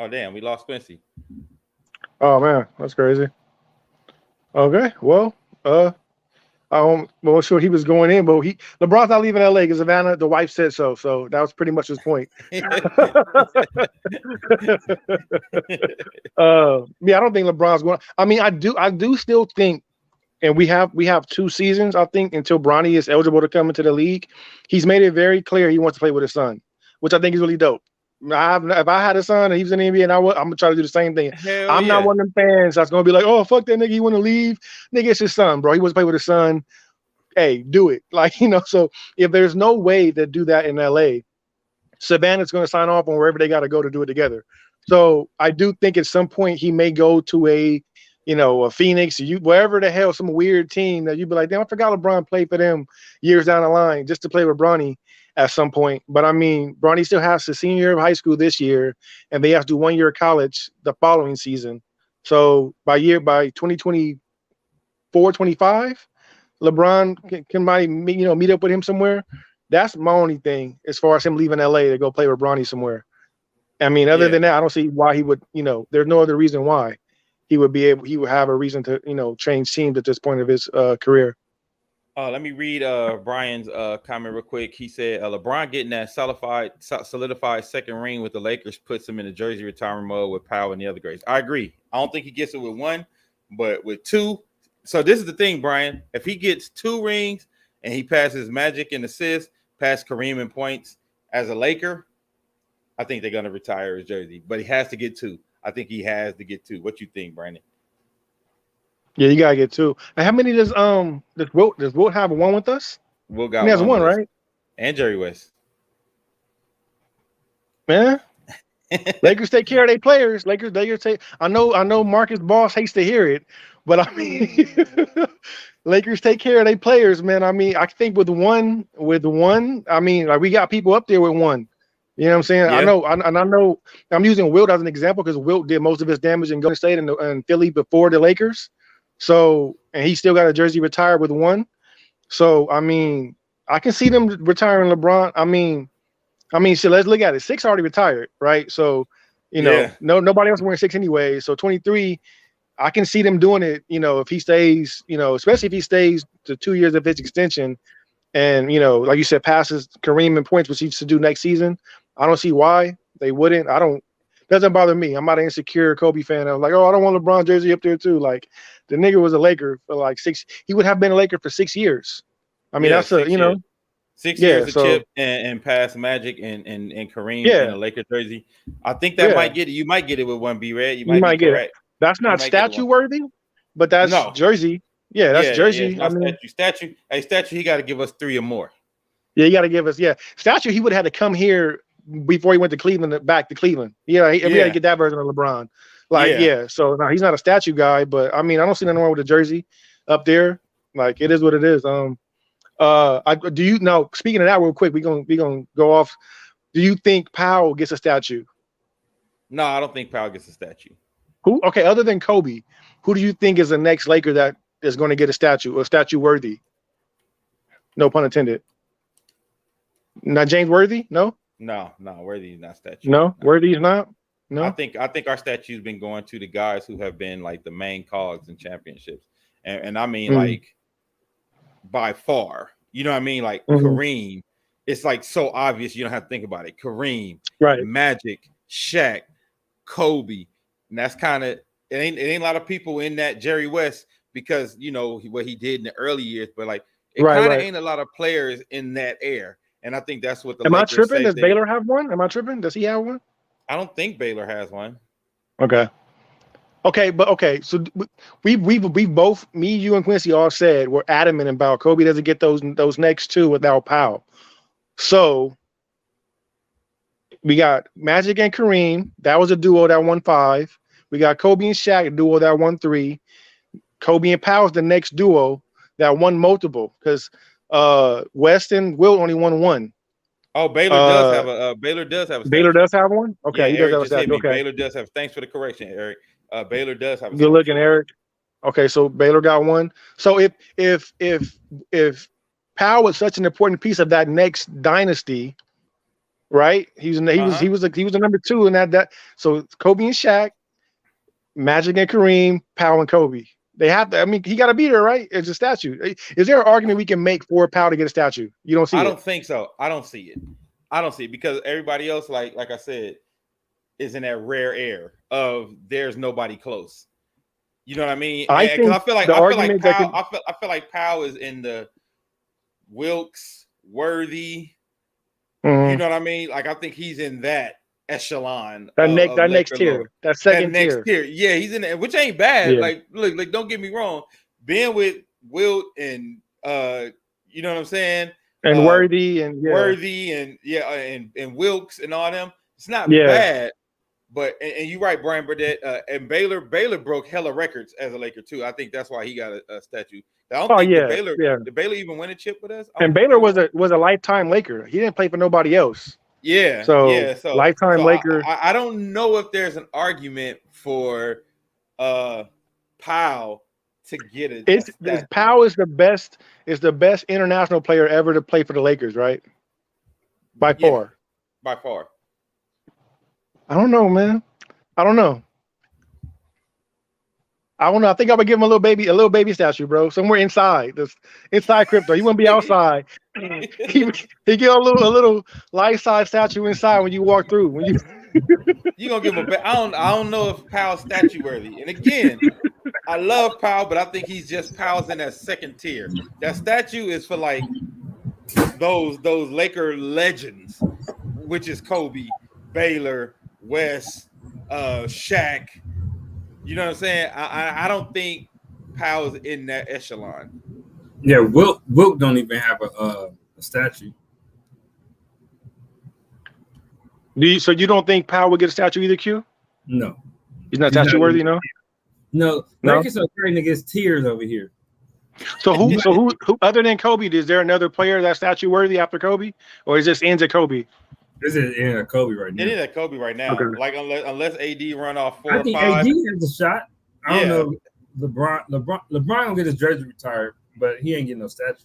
Oh damn, we lost Quincy. Oh man, that's crazy. Okay, well, I wasn't sure he was going in, but LeBron's not leaving LA because Savannah, the wife said so. So that was pretty much his point. Yeah, I don't think LeBron's going. I mean, I do still think, and we have 2 seasons, I think, until Bronny is eligible to come into the league. He's made it very clear he wants to play with his son, which I think is really dope. If I had a son and he was in the NBA, and I'm gonna try to do the same thing. I'm not one of them fans that's gonna be like, oh fuck that nigga, he want to leave. Nigga, it's his son, bro. He wants to play with his son. Hey, do it. So if there's no way to do that in LA, Savannah's gonna sign off on wherever they got to go to do it together. So I do think at some point he may go to a Phoenix, wherever the hell, some weird team that you'd be like, damn, I forgot LeBron played for them years down the line just to play with Bronny at some point. But I mean, Bronny still has the senior year of high school this year, and they have to do 1 year of college the following season. So by 2024, 25, LeBron can meet up with him somewhere. That's my only thing as far as him leaving LA to go play with Bronny somewhere. I mean, other than that, I don't see why he would, there's no other reason why he would have a reason to, change teams at this point of his career. Let me read Brian's comment real quick. He said, LeBron getting that solidified second ring with the Lakers puts him in the jersey retirement mode with Powell and the other greats. I agree. I don't think he gets it with 1, but with 2. So this is the thing, Brian. If he gets 2 rings and he passes Magic in assists, past Kareem in points as a Laker, I think they're going to retire his jersey. But he has to get 2. I think he has to get 2. What you think, Brandon? Yeah, you gotta get 2. Now, how many does Wilt have 1 with us? Wilt got he has 1, right? And Jerry West. Man, Lakers take care of their players. Lakers take. I know Marcus Boss hates to hear it, but I mean, Lakers take care of their players, man. I mean, I think with one, I mean, like we got people up there with 1. You know what I'm saying? Yeah. I know. I'm using Wilt as an example because Wilt did most of his damage in Golden State and Philly before the Lakers. So, and he still got a jersey retired with 1. So, I mean, I can see them retiring LeBron. I mean, so let's look at it. 6 already retired, right? So, nobody else wearing 6 anyway. So 23, I can see them doing it, if he stays, especially if he stays to 2 years of his extension and, like you said, passes Kareem in points, which he used to do next season. I don't see why they wouldn't. Doesn't bother me. I'm not an insecure Kobe fan. I'm like, oh, I don't want LeBron jersey up there too. Like the nigga was a Laker for like 6. He would have been a Laker for 6 years. I mean, that's 6 years. 6 years of chip and pass Magic and Kareem in a Laker jersey. I think that might get it. You might get it with 1 B-Red. You might get it. That's not statue worthy, but that's jersey. Yeah, that's jersey. Yeah, statue. Hey, statue. He got to give us 3 or more. Yeah, you got to give us. Yeah, statue. He would have had to come here before he went to Cleveland, back to Cleveland. Yeah, he had to get that version of LeBron. So no, he's not a statue guy, but I mean, I don't see nothing wrong with the jersey up there. Like it is what it is. Do you know? Speaking of that, real quick, we gonna go off. Do you think Powell gets a statue? No, I don't think Powell gets a statue. Who? Okay, other than Kobe, who do you think is the next Laker that is going to get a statue worthy? No pun intended. Not James Worthy? No. No, Worthy is not statue. No, Worthy is not. No, I think our statue's been going to the guys who have been like the main cogs in championships, and I mean like by far. You know what I mean? Like Kareem, it's like so obvious you don't have to think about it. Kareem, right? Magic, Shaq, Kobe, and that's kind of it ain't a lot of people in that Jerry West because what he did in the early years, but like it Right, kind of right. ain't a lot of players in that air. And I think that's what the Am I Lakers tripping? say Does they. Baylor have one? Am I tripping? Does he have one? I don't think Baylor has one. Okay. Okay. So we both, me, you, and Quincy all said we're adamant about Kobe doesn't get those next two without Powell. So we got Magic and Kareem. That was a duo that won 5. We got Kobe and Shaq, a duo that won 3. Kobe and Powell's the next duo that won multiple because West and Wilt only won 1. Oh, Baylor does have a Baylor does have a Baylor statue. does have one. Okay, Yeah, he does Eric have a just hit statue. me. Okay, Baylor does have. Thanks for the correction, Eric. Baylor does have a good statue. looking, Eric. Okay, so Baylor got one. So if Powell was such an important piece of that next dynasty, right? He was the number 2 in that. So Kobe and Shaq, Magic and Kareem, Powell and Kobe. They have to. I mean, he got to be there, right? It's a statue. Is there an argument we can make for Powell to get a statue? You don't see it? I don't think so. I don't see it because everybody else, like I said, is in that rare air of there's nobody close. You know what I mean? I feel like Powell is in the Wilkes, Worthy. Mm-hmm. You know what I mean? Like I think he's in that echelon. That next tier, that second tier. Yeah, he's in it, which ain't bad. Yeah. Like, look, don't get me wrong. Being with Wilt and you know what I'm saying? And Worthy and Wilkes and all them, it's not bad. But and you're right, Brian Burdett. And Baylor broke hella records as a Laker too. I think that's why he got a statue. I don't think did Baylor even win a chip with us? And Baylor was a lifetime Laker. He didn't play for nobody else. Yeah. So lifetime Laker. I don't know if there's an argument for Powell to get it. Powell is the best international player ever to play for the Lakers, right? By far. By far. I don't know, man. I don't know. I think I would give him a little baby statue, bro. Somewhere inside crypto. He wouldn't be outside. he get a little life-size statue inside when you walk through. When you gonna give him I don't know if Powell's statue worthy. And again, I love Powell, but I think he's just Powell's in that second tier. That statue is for like those Laker legends, which is Kobe, Baylor, West, Shaq. You know what I'm saying? I don't think Powell's in that echelon. Yeah, Wilt don't even have a statue. So you don't think Powell would get a statue either, Q? No. He's not statue worthy, no? No. Lakers are trading against tiers over here. So who other than Kobe, is there another player that's statue worthy after Kobe? Or is this ends at Kobe? This is in Kobe right now. It is at Kobe right now. Okay. Like unless AD run off 4 or 5. I think AD has a shot. I don't know. LeBron gonna get his jersey retired, but he ain't getting no statue.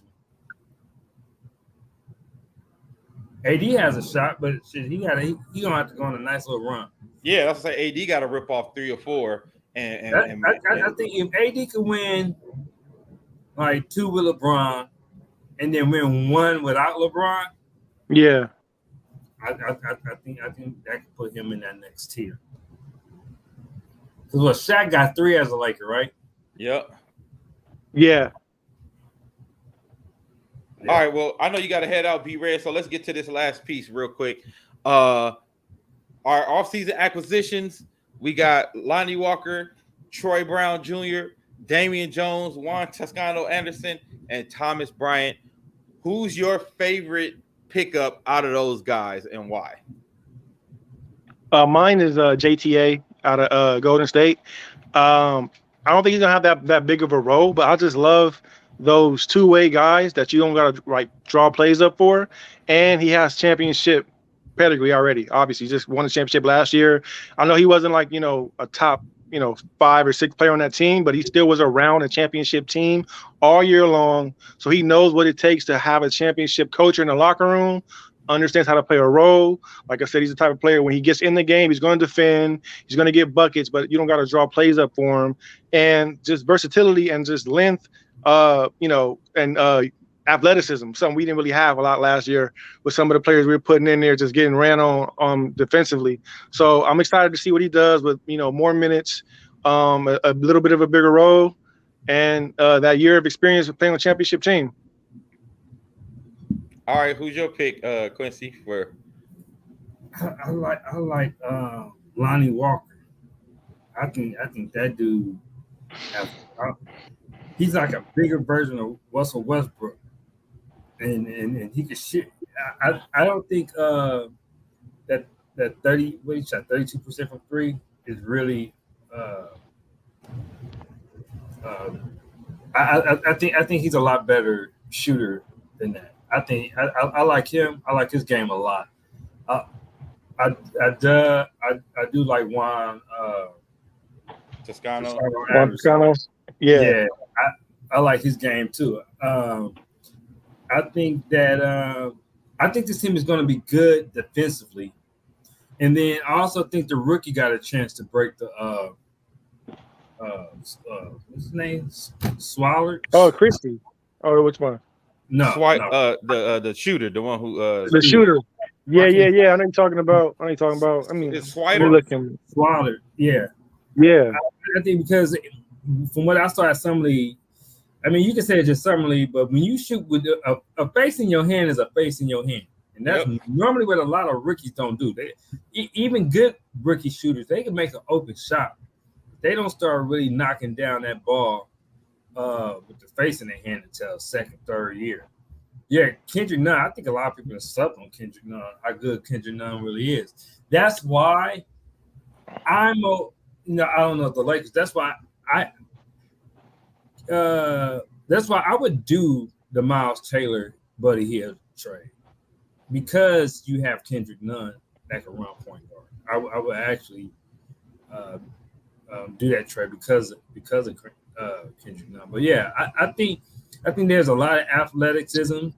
AD has a shot, but shit, he gonna have to go on a nice little run. Yeah, that's like AD got to rip off 3 or 4. I think if AD could win like 2 with LeBron, and then win 1 without LeBron, yeah. I think that could put him in that next tier. Because Shaq got 3 as a Laker, right? Yep. Yeah. All right. Well, I know you got to head out, be ready. So let's get to this last piece real quick. Our offseason acquisitions. We got Lonnie Walker, Troy Brown Jr., Damian Jones, Juan Toscano Anderson, and Thomas Bryant. Who's your favorite pickup out of those guys and why? Mine is JTA out of Golden State. I don't think he's gonna have that big of a role, but I just love those two-way guys that you don't gotta draw plays up for, and he has championship pedigree already. Obviously, he just won the championship last year. I know he wasn't a top 5 or 6 player on that team, but he still was around a championship team all year long. So he knows what it takes to have a championship coach in the locker room, understands how to play a role. Like I said, he's the type of player when he gets in the game, he's going to defend, he's going to get buckets, but you don't got to draw plays up for him. And just versatility and just length, and athleticism, something we didn't really have a lot last year with some of the players we were putting in there, just getting ran on defensively. So I'm excited to see what he does with more minutes. a little bit of a bigger role, and that year of experience with playing on a championship team. All right, who's your pick, Quincy? For I like Lonnie Walker. I think that dude he's like a bigger version of Russell Westbrook, and he can shoot. I don't think that 32% from three is really. I think he's a lot better shooter than that. I like him. I like his game a lot. I do like Juan Toscano. Yeah. I like his game too. I think this team is going to be good defensively, and then I also think the rookie got a chance to break the what's his name? Swallard. Oh, Christie. Oh, which one? No, the shooter, the one who the shooter. Yeah. I know you're talking about. I mean, it's Swider. Swallard. Yeah. I think because from what I saw at Summer League, I mean, you can say it's just Summer League, but when you shoot with a face in your hand is a face in your hand. And that's normally what a lot of rookies don't do. Even good rookie shooters, they can make an open shot. They don't start really knocking down that ball with the face in their hand until second, third year. Yeah, Kendrick Nunn, I think a lot of people have slept on Kendrick Nunn, how good Kendrick Nunn really is. That's why I don't know if the Lakers, that's why I would do the Miles Taylor Buddy Hield trade, because you have Kendrick Nunn that can run point guard. I would actually do that trade because of Kendrick Nunn. But yeah, I think there's a lot of athleticism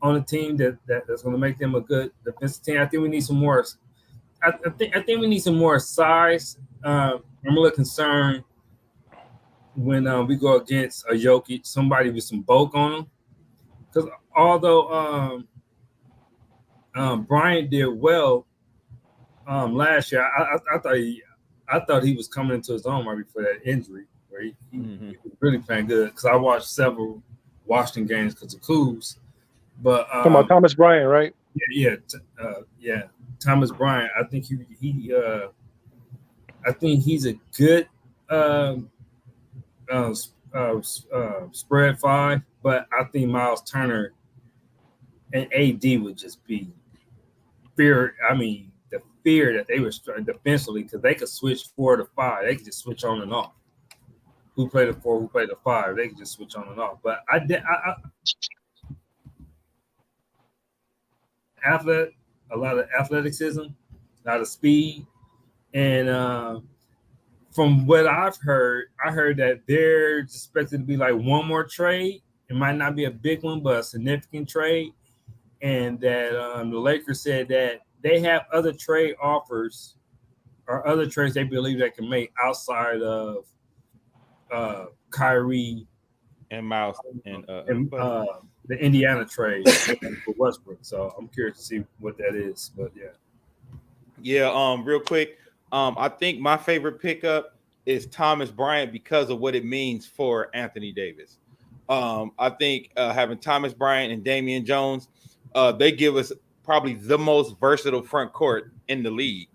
on the team that's going to make them a good defensive team. I think we need some more. I think we need some more size. I'm a little concerned when we go against a Jokic, somebody with some bulk on them. Because although Bryant did well last year, I thought he was coming into his own right before that injury, where he was really playing good. Because I watched several Washington games because of Kuz. But talking about Thomas Bryant, right? Yeah, Thomas Bryant. I think he's a good spread five, but I think Miles Turner and AD would just be fear. I mean, the fear that they were defensively, because they could switch 4 to 5. They could just switch on and off. Who played the 4? Who played the 5? They could just switch on and off. But a lot of athleticism, a lot of speed, and from what I've heard, I heard that they're expected to be like one more trade. It might not be a big one, but a significant trade, and that the Lakers said that they have other trade offers or other trades they believe they can make outside of Kyrie and Miles and the Indiana trade for Westbrook. So I'm curious to see what that is. But yeah. Real quick, I think my favorite pickup is Thomas Bryant because of what it means for Anthony Davis. I think having Thomas Bryant and Damian Jones, they give us probably the most versatile front court in the league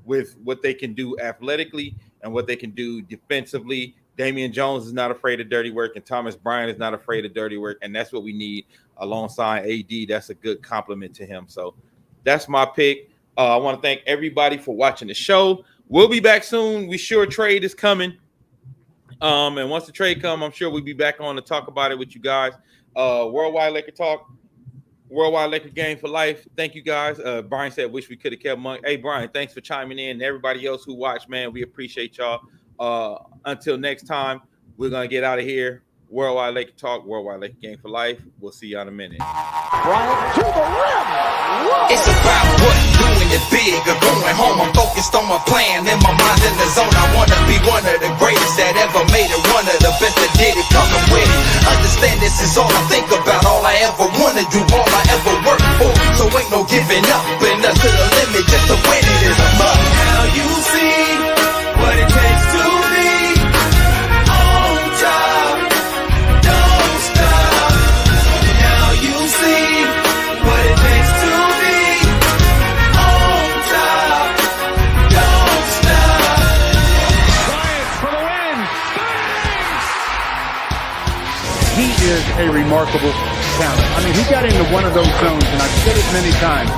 with what they can do athletically and what they can do defensively. Damian Jones is not afraid of dirty work, and Thomas Bryant is not afraid of dirty work, and that's what we need alongside AD. That's a good compliment to him. So that's my pick. I want to thank everybody for watching the show. We'll be back soon. We sure trade is coming. And once the trade comes, I'm sure we'll be back on to talk about it with you guys. Worldwide Laker Talk, Worldwide Laker Game for Life. Thank you guys. Brian said, wish we could have kept Monk. Hey, Brian, thanks for chiming in. And everybody else who watched, man, we appreciate y'all. Until next time, we're going to get out of here. Worldwide Laker Talk, Worldwide Laker Game for Life. We'll see you in a minute. Bryant to the rim. Whoa. It's about what doing it big or going home. I'm focused on my plan and my mind's in the zone. I want to be one of the greatest that ever made it. One of the best that did it, coming with it. Understand this is all I think about. All I ever want to do, all I ever work for. So ain't no giving up. And up to the limit just to win it is a must. Now you see what it takes to be a remarkable talent. I mean, he got into one of those zones, and I've said it many times.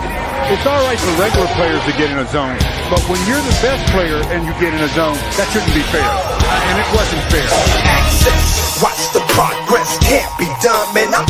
It's all right for regular players to get in a zone, but when you're the best player and you get in a zone, that shouldn't be fair. And it wasn't fair. Access, watch the progress, can't be done, man. I'm the